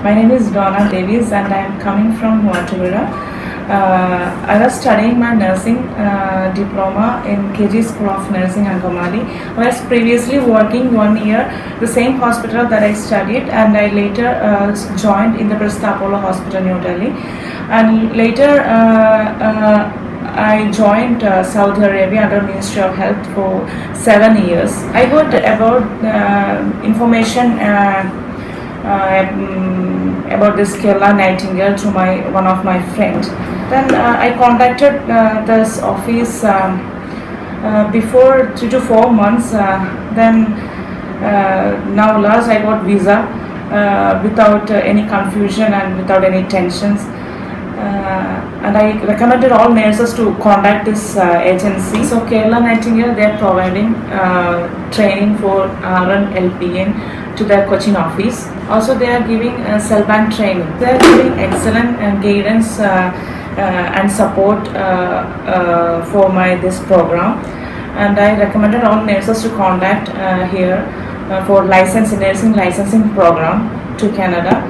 My name is Donna Davies and I am coming from Huanchavira. I was studying my nursing diploma in KG School of Nursing, Angamali. I was previously working 1 year the same hospital that I studied, and I later joined in the Bristol Apollo Hospital, New Delhi. And later I joined Saudi Arabia under Ministry of Health for 7 years. I got about information about this Kerala Nightingale to one of my friends. Then I contacted this office before 3 to 4 months. Then now last I got visa without any confusion and without any tensions. And I recommended all nurses to contact this agency. So Kerala Nightingale, they are providing training for RN, LPN to their Cochin office. Also they are giving cell bank training. They are giving excellent guidance and support for this program. And I recommended all nurses to contact here for nursing licensing program to Canada.